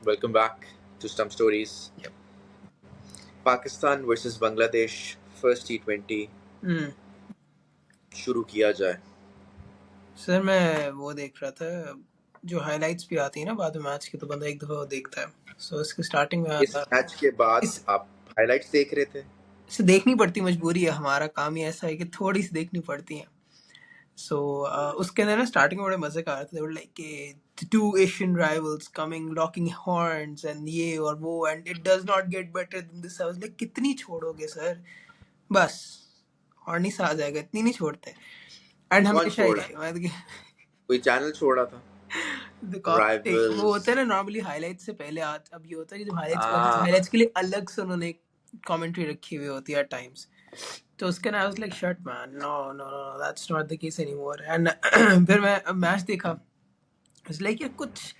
welcome back to Stump Stories. Yep. Pakistan versus Bangladesh first T20 हम्म शुरू किया जाए। सर मैं वो देख रहा था, जो हाइलाइट्स भी आती है ना बाद में मैच की, तो बंदा एक दफा वो देखता है। सो इसके स्टार्टिंग में इस आता मैच के बाद इस आप हाइलाइट्स देख रहे थे? इसे देखनी पड़ती, मजबूरी है, हमारा काम ही ऐसा है कि थोड़ी सी देखनी पड़ती है। सो उसके अंदर ना स्टार्टिंग में बड़े मजे का आ रहे थे, like two Asian rivals coming locking horns and ये और वो, and it does not get better than this. I was like कितनी छोड़ोगे सर, बस हॉर्नी सा आ जाएगा, इतनी नहीं छोड़ते। एंड कौन हमेशा छोड़ा? ही कोई चैनल छोड़ा था? The commenting वो राइवल्स। होता है ना नॉर्मली हाइलाइट्स से पहले। आज अब ये होता है कि जब हाइलाइट्स के बाद हाँ, हाइलाइट्स के लिए अलग से उन्होंने कमेंट्री रखी हुई होती है टाइम्स। तो उसके ना I was like shut man, no no no that's not the case anymore. And फिर मैं मैच देखा, इट्स लाइक ये कुछ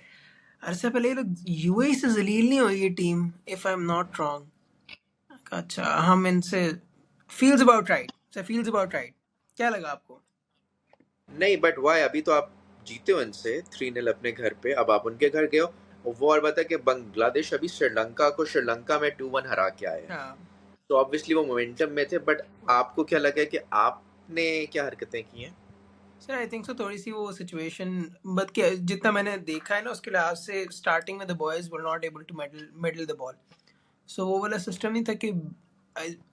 अरसे पहले ये लोग यूएई से जलील नहीं हुई ये team, if I am not wrong. अच्छा हम इनसे feels about right, sir feels about right. क्या लगा आपको? नहीं बट वाई, अभी तो आप जीते हो इनसे 3-0 अपने घर पे। अब आप उनके घर गए हो और वो और बता कि बांग्लादेश अभी श्रीलंका को श्रीलंका में 2-1 हरा के आए हैं। हाँ तो ऑब्वियसली वो मोमेंटम में थे, बट आपको क्या लगा कि आपने क्या हरकतें की हैं? सर आई थिंक सो थोड़ी सी वो सिचुएशन, बट क्या जितना मैंने देखा है ना उसके लिहाज से, स्टार्टिंग में the boys were not able to middle the ball. So वो वाला सिस्टम नहीं था कि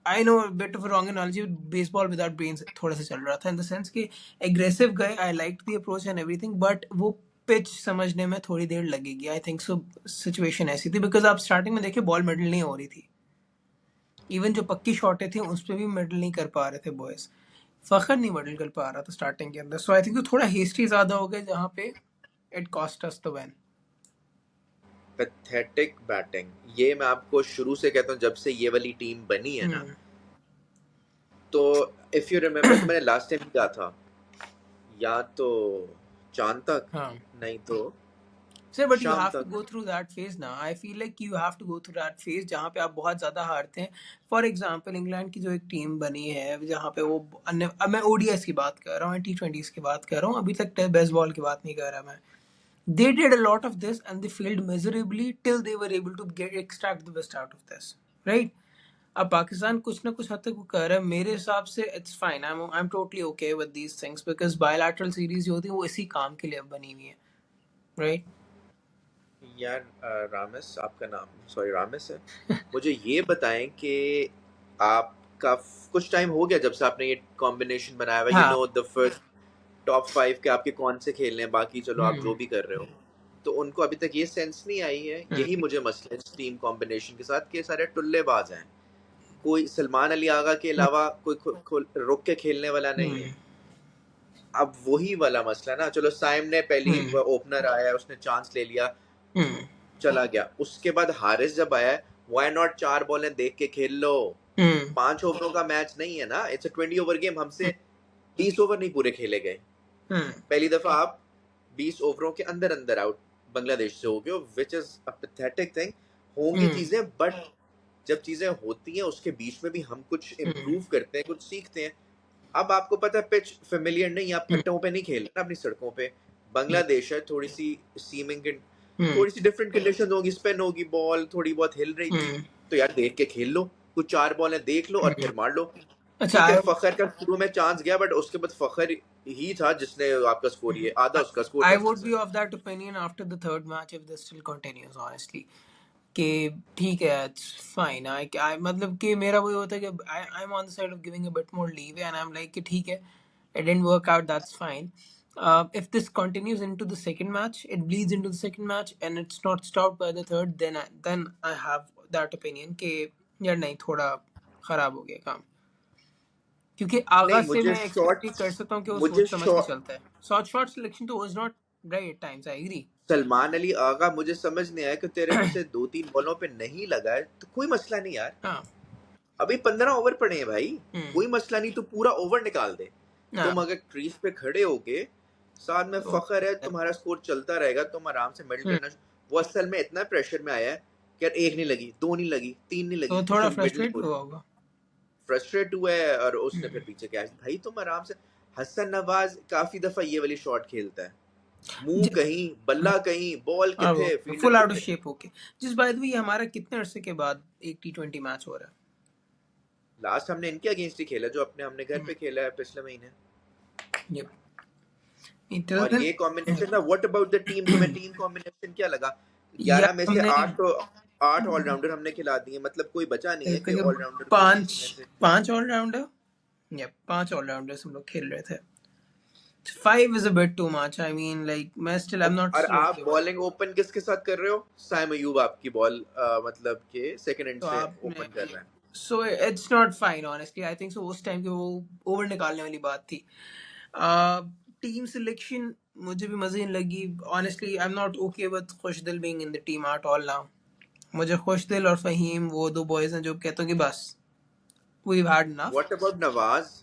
I know bit of wrong analogy, baseball without brains थोड़ा सा चल रहा था इन द सेंस कि एग्रेसिव गए, I like the approach and everything, but वो पिच समझने में थोड़ी देर लगेगी। आई थिंक सो सिचुएशन ऐसी थी बिकॉज आप स्टार्टिंग में देखिए बॉल मिडल नहीं हो रही थी, इवन जो पक्की शॉटें थी उस पर भी मिडल नहीं कर पा रहे थे बॉयज। फखर नहीं मिडल कर पा रहा था स्टार्टिंग के अंदर। सो आई थिंक थोड़ा हेस्टी ज्यादा हो गया जहाँ पे it cost us the win. Pathetic batting, ये मैं आपको शुरू से कहता हूँ, जब से ये वाली टीम बनी है ना। तो इफ यू रिमेम्बर, तो मैंने लास्ट टाइम कहा था, या तो चांद तक, हाँ नहीं तो सर, बट यू शाम हैव टू तक। गो थ्रू दैट फेज ना। I feel like you have to go through that phase जहाँ पे आप बहुत ज्यादा हारते हैं। फॉर एग्जाम्पल इंग्लैंड की जो एक टीम बनी है जहाँ पे वो अन्य, अब मैं ओडीएस की बात कर रहा हूँ, T20s की बात कर रहा हूँ, अभी तक बेस्ट बॉल की बात नहीं कर रहा मैं। They did a lot of this and they failed miserably till they were able to extract the best out of this, right? अब पाकिस्तान कुछ ना कुछ हद तक वो कर रहा है, मेरे हिसाब से it's fine. I am totally okay with these things because bilateral series जो होती है वो इसी काम के लिए बनी हुई है, राइट? यार रामस आपका नाम, सॉरी रामस है। मुझे ये बताएं कि आपका कुछ टाइम हो गया जब से आपने ये कॉम्बिनेशन बनाया हुआ, यू हाँ। नो द फर्स्ट टॉप 5 के आपके कौन से खेलने हैं, बाकी चलो आप जो भी कर रहे हो। तो उनको अभी तक ये सेंस नहीं आई है, यही मुझे मसला है इस टीम कॉम्बिनेशन के साथ, कि सारे टुल्लेबाज हैं। कोई सलमान अली आगा के अलावा कोई रुक के खेलने वाला नहीं है। अब वही वाला मसला ना, चलो साइम ने पहली ओपनर आया, उसने चांस ले लिया, चला गया। उसके बाद हारिस जब आया, व्हाई नॉट 4 बॉलें देख के खेल लो। 5 ओवरों का मैच नहीं है ना, इट्स अ 20 ओवर गेम। हमसे 20 ओवर नहीं पूरे खेले गए। पहली दफा आप 20 ओवरों के अंदर अंदर आउट बांग्लादेश से हो गए, which is a pathetic thing. होंगी चीजें, बट जब चीजें होती हैं उसके बीच में भी हम कुछ इम्प्रूव करते हैं, कुछ सीखते हैं। अब आपको पता है पिच फेमिलियर नहीं, आप खट्टों पे नहीं खेल रहे ना अपनी सड़कों पे। बांग्लादेश है, थोड़ी सी सीमिंग, थोड़ी सी डिफरेंट कंडीशन होगी, स्पिन होगी, बॉल थोड़ी बहुत हिल रही थी। तो यार देख के खेल लो, कुछ 4 बॉलें देख लो और फिर मार लो। अच्छा ठीक है, फखर का शुरू में चांस गया, बट उसके बाद फखर ही था जिसने आपका स्कोर, ये आधा उसका स्कोर I था would उसमें be से। of that opinion after the third match if this still continues, honestly. कि ठीक है, it's fine. I मतलब कि मेरा वही होता है कि I'm on the side of giving a bit more leeway and I'm like कि ठीक है, it didn't work out, that's fine. If this continues into the second match, it bleeds into the second match and it's not stopped by the third, then I have that opinion कि यार नहीं, थोड़ा खराब हो गया काम। क्योंकि आगा नहीं, से मैं एक्सपेक्ट ही कर सकता हूँ कि वो सोच समझ के चलता है। शॉर्ट सिलेक्शन तो was not right at times, I agree. Salman Ali Agha, मुझे समझ नहीं आया कि तेरे में से 2-3 बॉलों पे नहीं लगा है तो कोई मसला नहीं यार। हाँ अभी 15 ओवर पड़े हैं भाई, कोई मसला नहीं, तो पूरा ओवर निकाल दे। हाँ तुम अगर क्रीज पे खड़े होके, साथ में तो फखर है, तुम्हारा स्कोर चलता रहेगा, तुम आराम से मिडल करना। वो असल में इतना प्रेशर में आया है कि यार 1 नहीं लगी, 2 नहीं लगी, 3 नहीं लगी, तो थोड़ा मिडल फ्रस्ट्रेट हो हुआ होगा। फ्रस्ट्रेट हुआ है। और उसने फिर पीछे क्या, भाई तुम आराम से। हसन नवाज काफी दफा ये वाली शॉट खेलता है, मुंह कहीं, बल्ला कहीं, बॉल किथे, फील्डर फुल आउट ऑफ किथे। शेप होके। जिस बाय द वे हमारा कितने अरसे के बाद एक T20 मैच हो रहा लास्ट हमने इनके अगेंस्ट ही खेला, जो अपने हमने घर है। पे खेला है पिछले महीने। Yep. Till और then, ये कॉम्बिनेशन था। व्हाट अबाउट द टीम, तुम्हें टीम कॉम्बिनेशन क्या लगा? यार 11 में से हमने 8 तो 8 ऑलराउंडर हमने खिला दिए, मतलब कोई बचा नहीं है कि तकरीबन ऑलराउंडर को पांच जिसमें से। पांच ऑलराउंडर, या 5 ऑलराउंडर्स हम लोग खेल रहे थे। 5 is a bit too much. I mean, like, मैं still I'm not और still आप okay with it. Bowling open किसके साथ कर रहे हो? साइम अयूब आपकी बॉल मतलब के सेकंड एंड तो से आपने ओपन कर रहे हैं। so it's not fine honestly. I think so उस टाइम की वो ओवर निकालने वाली बात थी। टीम सिलेक्शन मुझे भी मजे नहीं लगी। Honestly, I'm not okay with Khushdil being in the team at all now. मुझे खुशदिल और फहीम वो दो बॉयज हैं जो कहते हैं कि बस we've had enough. What about Nawaz?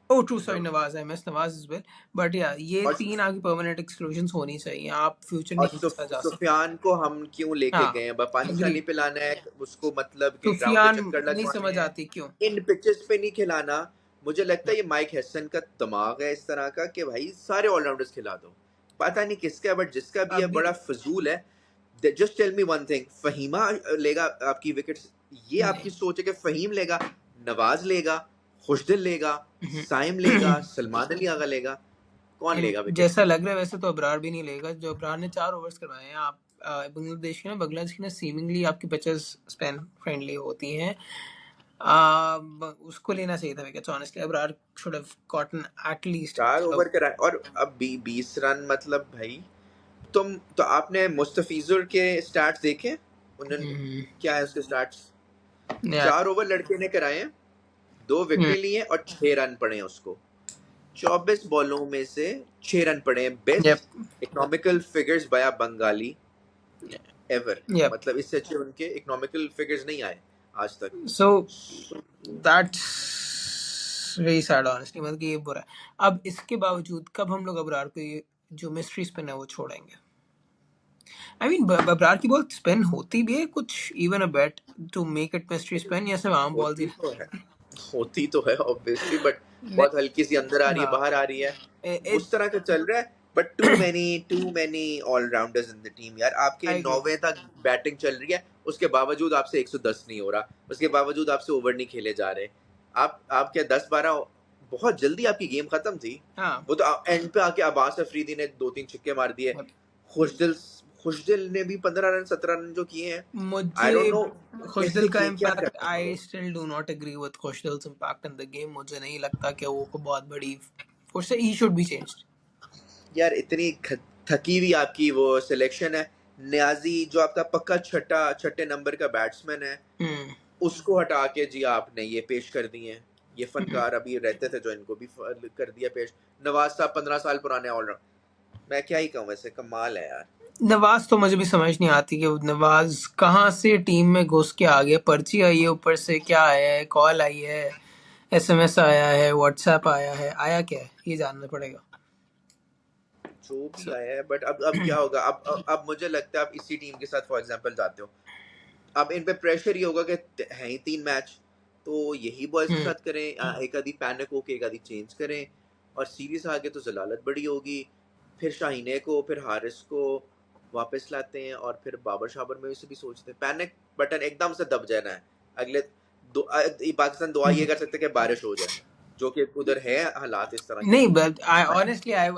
Oh, true, sorry, Nawaz. I missed Nawaz as well. But yeah, ये और 3 आगे परमानेंट एक्सक्लूजन्स होनी चाहिए। आप फ्यूचर और नहीं किसी के साथ जा सकते। सुफियान को हम क्यों लेके हाँ, गए हैं? पानी शानी एग्री। पिलाना है उसको, मतलब कि ग्राउंड के सुफियान चक्कर नहीं लगवाने समझ हैं, आती क्यों। इन पिचेस पे नहीं खिलाना। मुझे लगता है ये माइक हेसन का दिमाग है इस तरह का कि भाई सारे ऑलराउंडर्स खिला दो। पता नहीं किसका है, बट जिसका भी है अभी बड़ा फजूल है। Just tell me one thing, Fahima लेगा आपकी विकेट्स? ये नहीं। आपकी सोच है कि फहीम लेगा, नवाज लेगा, खुशदिल लेगा, साइम लेगा, हम्म। सलमान अली आगा लेगा? कौन लेगा विकेट्स? जैसा लग रहा है वैसे तो अबरार भी नहीं लेगा। जो अबरार ने 4 ओवर्स करवाए हैं। आप बांग्लादेश की ना सीमिंगली आपकी पिचेस स्पिन फ्रेंडली होती हैं। उसको लेना चाहिए था wickets. Honestly Abrar should have gotten at least 4 over कराए और अब 20 रन, मतलब भाई तो आपने मुस्तफिजुर के स्टैट्स देखे? उन्होंने क्या है उसके स्टैट्स? 4 ओवर लड़के ने कराए हैं, 2 विकेटें ली हैं और 6 रन पड़े हैं उसको। 24 बॉलों में से 6 रन पड़े हैं। Best economical figures by Bengali ever. मतलब इससे अच्छे उनके इकोनॉमिकल फिगर्स नहीं आए आज तक। So that's very sad honestly. मतलब कि ये बुरा है। अब इसके बावजूद कब हम लोग अबरार को ये जो मिस्ट्री स्पिन है वो छोड़ेंगे? आई मीन अबरार की बॉल स्पिन होती भी है कुछ, even a bat to make it mystery spin, या सिर्फ आम बॉल्स ही? होती तो है ऑब्वियसली, बट नहीं। बहुत हल्की सी अंदर आ रही है, हाँ, बाहर आ रही है, इट उस तरह का चल रहा है। But too many allrounders in the team यार। आपके आई एग्री। 9वें तक बैटिंग चल रही है, उसके बावजूद आपसे 110 नहीं हो रहा, उसके बावजूद आपसे ओवर नहीं खेले जा रहे। आप क्या 10-12, बहुत जल्दी आपकी गेम खत्म थी। हाँ, वो तो एंड पे आके अब्बास अफरीदी ने 2-3 छिक्के मार दिए। खुशदिल खुशदिल ने भी 15 रन 17 रन जो किए हैं। आई मुझे डोंट नो खुशदिल कैसे का किए, क्या कर इम्पैक्ट, सकते आई हो। Still do not agree with Khushdil's impact in the game. मुझे नहीं लगता कि वो को बहुत बड़ी उससे ही शुड बी चेंज्ड। यार इतनी थकी हुई आपकी वो सिलेक्शन है। न्याजी जो आपका पक्का छठे नंबर का बैट्समैन है, उसको हटा के जी आपने ये पेश कर दिए हैं। ये फनकार अभी रहते थे जो इनको भी कर दिया पेश। नवाज साहब 15 साल पुराने ऑलराउंडर, मैं क्या ही कहूँ, वैसे कमाल है यार। नवाज तो मुझे भी समझ नहीं आती कि नवाज कहाँ से टीम में घुस के आ गया। पर्ची आई है ऊपर से, क्या आया है, कॉल आई है, एसएमएस आया है, व्हाट्सएप आया है, आया क्या है ये जानना पड़ेगा। जो भी So, आया है, बट अब क्या होगा? अब मुझे लगता है आप इसी टीम के साथ फॉर एग्जांपल जाते हो, अब इन पे प्रेशर ये होगा कि हैं ही 3 मैच, तो यही बॉयज के साथ करें, एक आधी पैनिक होके एक आधी चेंज करें, और सीरीज आगे तो जलालत बड़ी होगी। फिर शाहीने को, फिर हारिस को वापस लाते हैं, और फिर बाबर शाबर में से भी सोचते हैं। पैनिक बटन एकदम से दब जाना है। अगले पाकिस्तान दुआ ये कर सकते हैं कि बारिश हो जाए, जो कि उधर है हालात इस तरह के। नहीं, but I honestly I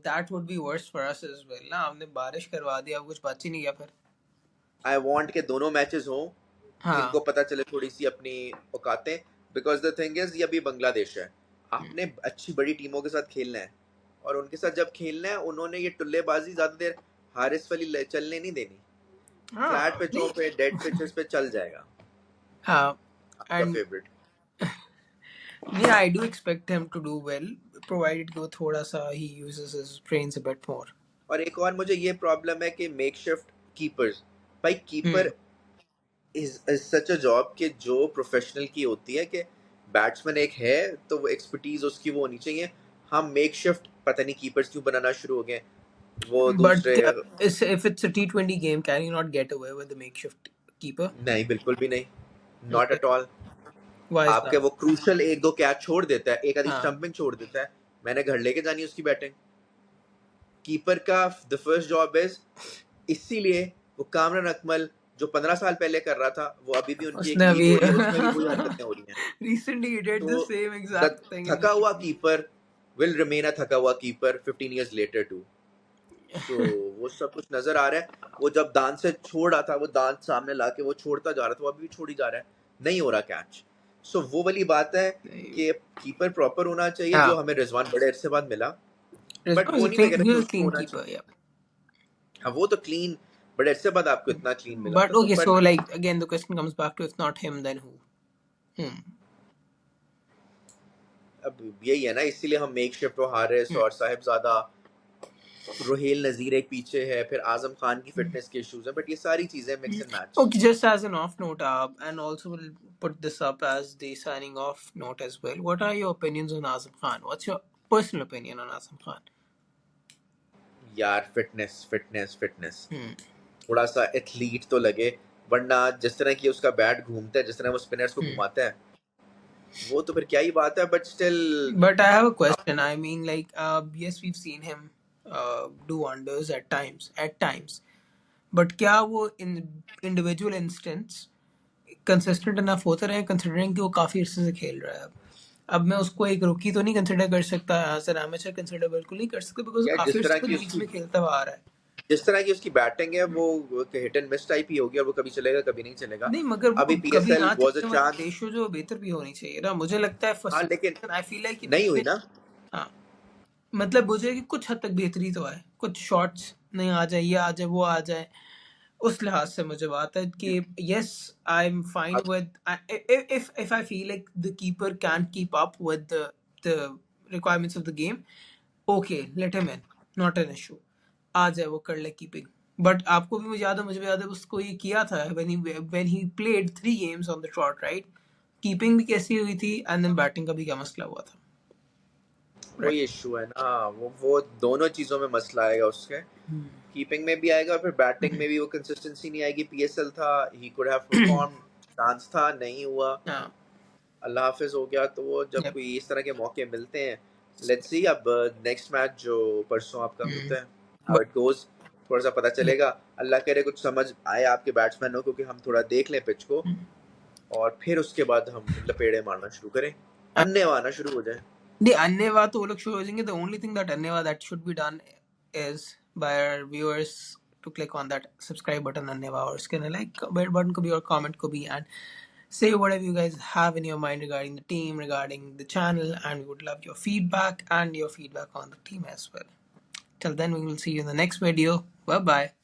that would be worse for us as well ना। हमने बारिश करवा दिया, अब कुछ बच ही नहीं गया फिर। आई वांट के दोनों मैचेस हों, हाँ, इनको पता चले थोड़ी सी अपनी औकातें। बिकॉज द थिंग इज, ये अभी बांग्लादेश है, आपने अच्छी बड़ी टीमों के साथ खेलना है, और उनके साथ जब खेलना है उन्होंने ये टुल्लेबाजी ज्यादा देर हारिस वाली चलने नहीं देनी। फ्लैट पिचों पे, डेड पिचेस पे चल जाएगा। हाँ, आपका and favourite. yeah, I do expect him to do well, provided कि वो थोड़ा सा he uses his brains a bit more. और एक और मुझे ये प्रॉब्लम है कि मेक शिफ्ट कीपर्स, भाई keeper is such a job कि जो प्रोफेशनल की होती है कि बैट्समैन एक है तो वो एक्सपर्टीज उसकी वो होनी चाहिए। हम मेक शिफ्ट पता नहीं कीपर्स क्यों बनाना शुरू हो गए, वो But दूसरे। if it's a T20 game, can you not get away with the makeshift keeper? नहीं, बिल्कुल भी नहीं, not Okay, at all. why is आपके that? वो क्रूशल 1-2 कैच छोड़ देता है, एक आधी हाँ, स्टंपिंग छोड़ देता है, मैंने घर लेके जानी है उसकी बैटिंग। कीपर का द फर्स्ट जॉब इज, इसीलिए वो कामरान अकमल जो 15 साल पहले कर रहा था वो अभी भी उनकी एक उसने लीग अभी हो रही है, उसमें भी वही हरकतें हो रही हैं। recently he did the तो same the exact thing in थका the हुआ Premier League. Keeper will remain a थका हुआ keeper 15 years later too. So वो सब कुछ नजर आ रहा है। वो जब दांत से छोड़ रहा था, वो दांत सामने लाके वो छोड़ता जा रहा था, वो अभी भी छोड़ी जा रहा है, नहीं हो रहा कैच। सो वो वाली बात है कि कीपर प्रॉपर होना चाहिए, जो Yeah, हमें रिजवान बड़े अरसे बाद मिला। बट Rizwan is वो a नहीं मैं कह clean, रहा he's कि a उसको clean होना keeper, चाहिए। yeah. हाँ वो तो क्लीन, बड़े अरसे बाद आपको इतना क्लीन मिला But था, तो okay, so पर like again the question comes back to if not him then who? अब यही है ना, इसीलिए हम मेक शिफ्ट हारिस और साहिबजादा, रोहेल नजीर एक पीछे है, फिर आजम खान की फिटनेस के इश्यूज हैं, बट ये सारी चीजें mix and match. Okay, just as an off note, and also we'll put this up as the signing off note as well. What are your opinions on Azam Khan? What's your personal opinion on Azam Khan? यार fitness fitness fitness, थोड़ा सा athlete तो लगे, वरना जिस तरह की उसका बैट घूमता है, जिस तरह वो स्पिनर्स को घुमाता है, वो तो फिर क्या ही बात है। But still, But I have a question. I mean, like, yes, we've seen him do wonders at times. But क्या वो in individual instance consistent enough होते रहे, considering कि वो काफी अरसे से खेल रहा है अब मैं उसको एक रुकी तो नहीं कंसिडर कर सकता, एज एन एमेचर कंसिडर बिल्कुल नहीं कर सकता, बिकॉज यार काफी अरसे से लीग्स में खेलता हुआ आ रहा है। जिस तरह की उसकी बैटिंग है, वो हिट एंड मिस टाइप ही होगी, और वो कभी चलेगा कभी नहीं चलेगा। नहीं मगर अभी वो कभी पीएसएल ना वाज अ चलने वाला चांस, रेशियो जो बेहतर भी होनी चाहिए ना, मुझे लगता है हाँ, फर्स्ट लेकिन आई फील लाइक कि नहीं हुई पिछले ना। हाँ मतलब मुझे कि कुछ हद तक बेहतरी तो है, कुछ शॉट्स नहीं आ जाए, ये आ जाए वो आ जाए, उस लिहाज से मुझे बात है कि yes I am fine with if I feel like the keeper can't keep up with the requirements of the game, okay let him in, not an issue, आ जाए वो कर ले कीपिंग। बट आपको भी मुझे याद है, मुझे भी याद है उसको ये किया था when he played 3 games on the trot, right? Keeping भी कैसी हुई थी एंड देन बैटिंग का भी क्या मसला हुआ था, वही राइट? इशू है ना, वो दोनों चीजों में मसला आएगा उसके, कीपिंग में भी आएगा और फिर बैटिंग में भी वो कंसिस्टेंसी नहीं आएगी। पीएसएल था, he could have perform, chance था, नहीं हुआ, अल्लाह हाफिज हो गया। तो वो जब कोई इस तरह के मौके मिलते हैं, लेट्स सी अब नेक्स्ट मैच जो परसों आपका होता है, हाउ इट गोज, थोड़ा सा पता चलेगा। अल्लाह करे कुछ समझ आए आपके बैट्समैनों को, कि हम थोड़ा देख लें पिच को, और फिर उसके बाद हम लपेड़े मारना शुरू करें, अन्य आना शुरू हो जाए। The अन्यवा तो वो लोग शुरू हो जाएंगे। The only thing that अन्यवा that should be done is by our viewers to click on that subscribe button अन्यवा, और उसके अंदर like button को भी और comment को भी, and say whatever you guys have in your mind regarding the team, regarding the channel, and we would love your feedback and your feedback on the team as well. Till then, we will see you in the next video. Bye bye.